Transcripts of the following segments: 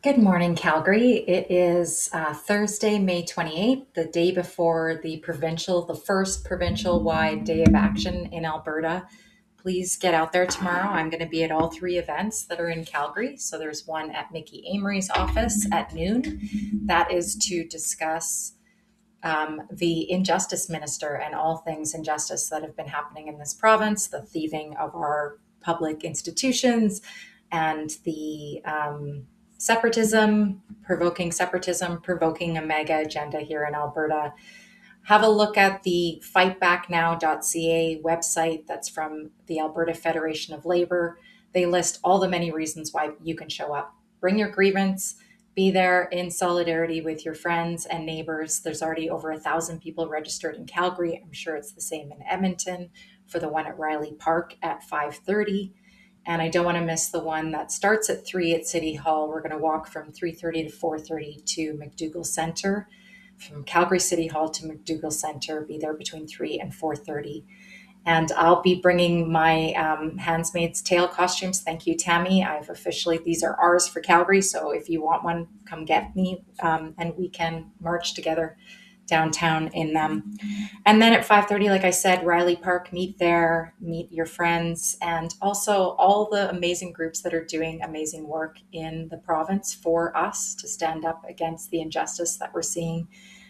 Good morning, Calgary. It is Thursday, May 28th, the day before the first provincial-wide day of action in Alberta. Please get out there tomorrow. I'm going to be at all three events that are in Calgary. So there's one at Mickey Amory's office at noon. That is to discuss the injustice minister and all things injustice that have been happening in this province, the thieving of our public institutions, and the separatism, provoking a mega agenda here in Alberta. Have a look at the fightbacknow.ca website that's from the Alberta Federation of Labor. They list all the many reasons why you can show up. Bring your grievance, be there in solidarity with your friends and neighbors. There's already over 1,000 people registered in Calgary. I'm sure it's the same in Edmonton for the one at Riley Park at 5:30. And I don't want to miss the one that starts at 3 at City Hall. We're going to walk from 3:30 to 4:30 to McDougall Centre, from Calgary City Hall to McDougall Centre, be there between 3 and 4:30. And I'll be bringing my Handmaid's Tale costumes. Thank you, Tammy. These are ours for Calgary. So if you want one, come get me and we can march together downtown in them. And then at 5:30, like I said, Riley Park, meet there, meet your friends, and also all the amazing groups that are doing amazing work in the province for us to stand up against the injustice that we're seeing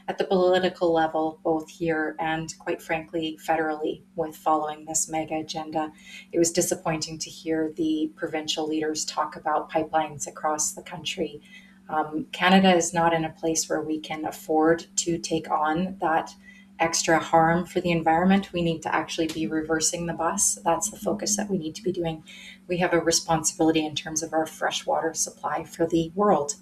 at the political level, both here and quite frankly, federally, with following this mega agenda. It was disappointing to hear the provincial leaders talk about pipelines across the country. Canada is not in a place where we can afford to take on that extra harm for the environment. We need to actually be reversing the bus. That's the focus that we need to be doing. We have a responsibility in terms of our freshwater supply for the world.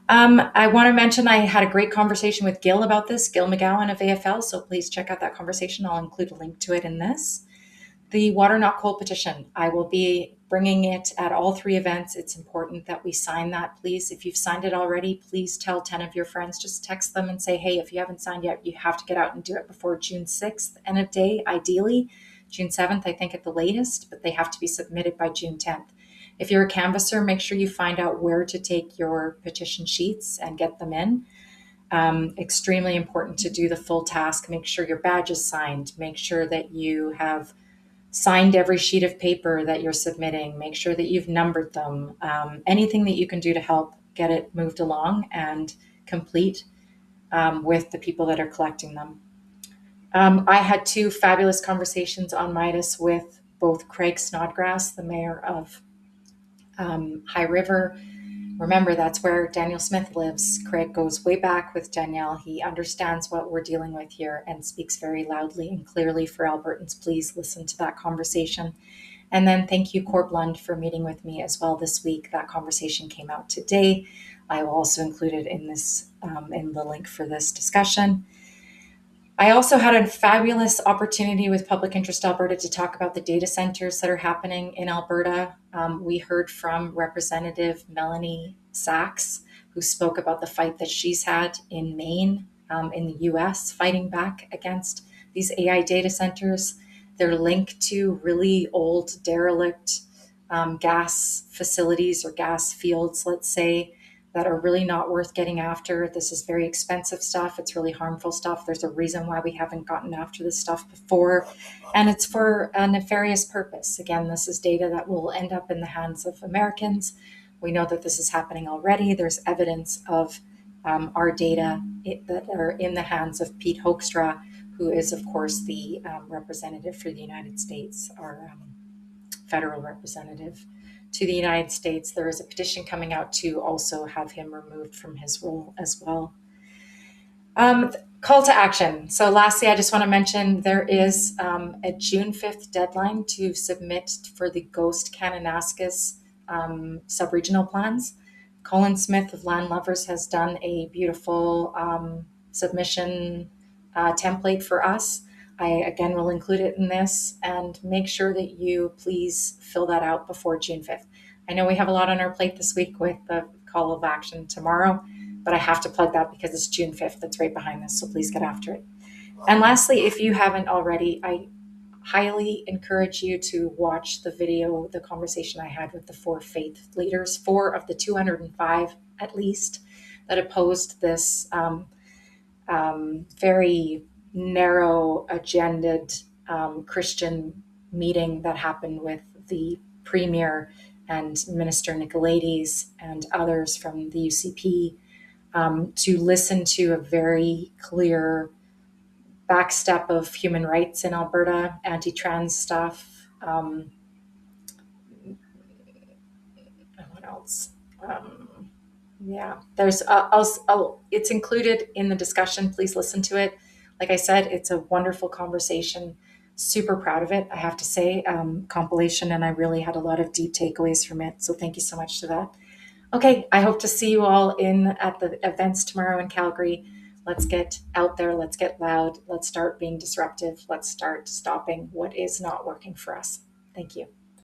I want to mention I had a great conversation with Gil about this, Gil McGowan of AFL. So please check out that conversation. I'll include a link to it in this. The Water Not Coal petition, I will be bringing it at all three events. It's important that we sign that, please. If you've signed it already, please tell 10 of your friends. Just text them and say, hey, if you haven't signed yet, you have to get out and do it before June 6th, end of day, ideally. June 7th, I think, at the latest, but they have to be submitted by June 10th. If you're a canvasser, make sure you find out where to take your petition sheets and get them in. Extremely important to do the full task. Make sure your badge is signed. Make sure that you have signed every sheet of paper that you're submitting. Make sure that you've numbered them. Anything that you can do to help get it moved along and complete with the people that are collecting them. I had two fabulous conversations on Midas with both Craig Snodgrass, the mayor of High River. Remember, that's where Daniel Smith lives. Craig goes way back with Danielle. He understands what we're dealing with here and speaks very loudly and clearly for Albertans. Please listen to that conversation. And then thank you, Corb Lund, for meeting with me as well this week. That conversation came out today. I will also include it in this in the link for this discussion. I also had a fabulous opportunity with Public Interest Alberta to talk about the data centers that are happening in Alberta. We heard from Representative Melanie Sachs, who spoke about the fight that she's had in Maine, in the US, fighting back against these AI data centers. They're linked to really old, derelict gas facilities or gas fields, let's say, that are really not worth getting after. This is very expensive stuff. It's really harmful stuff. There's a reason why we haven't gotten after this stuff before, and it's for a nefarious purpose. Again, this is data that will end up in the hands of Americans. We know that this is happening already. There's evidence of our data that are in the hands of Pete Hoekstra, who is, of course, the representative for the United States, our federal representative to the United States. There is a petition coming out to also have him removed from his role as well. Call to action. So lastly, I just want to mention there is a June 5th deadline to submit for the Ghost-Kananaskis sub-regional plans. Colin Smith of Land Lovers has done a beautiful submission template for us. I again will include it in this, and make sure that you please fill that out before June 5th. I know we have a lot on our plate this week with the call of action tomorrow, but I have to plug that because it's June 5th that's right behind this, so please get after it. And lastly, if you haven't already, highly encourage you to watch the video, the conversation I had with the 4 faith leaders, 4 of the 205 at least, that opposed this very narrow agended Christian meeting that happened with the Premier and Minister Nicolaides and others from the UCP, to listen to a very clear backstep of human rights in Alberta, anti-trans stuff. What else? Yeah, there's it's included in the discussion. Please listen to it. Like I said, it's a wonderful conversation. Super proud of it, I have to say. Compilation, and I really had a lot of deep takeaways from it. So thank you so much to that. Okay, I hope to see you all at the events tomorrow in Calgary. Let's get out there. Let's get loud. Let's start being disruptive. Let's start stopping what is not working for us. Thank you.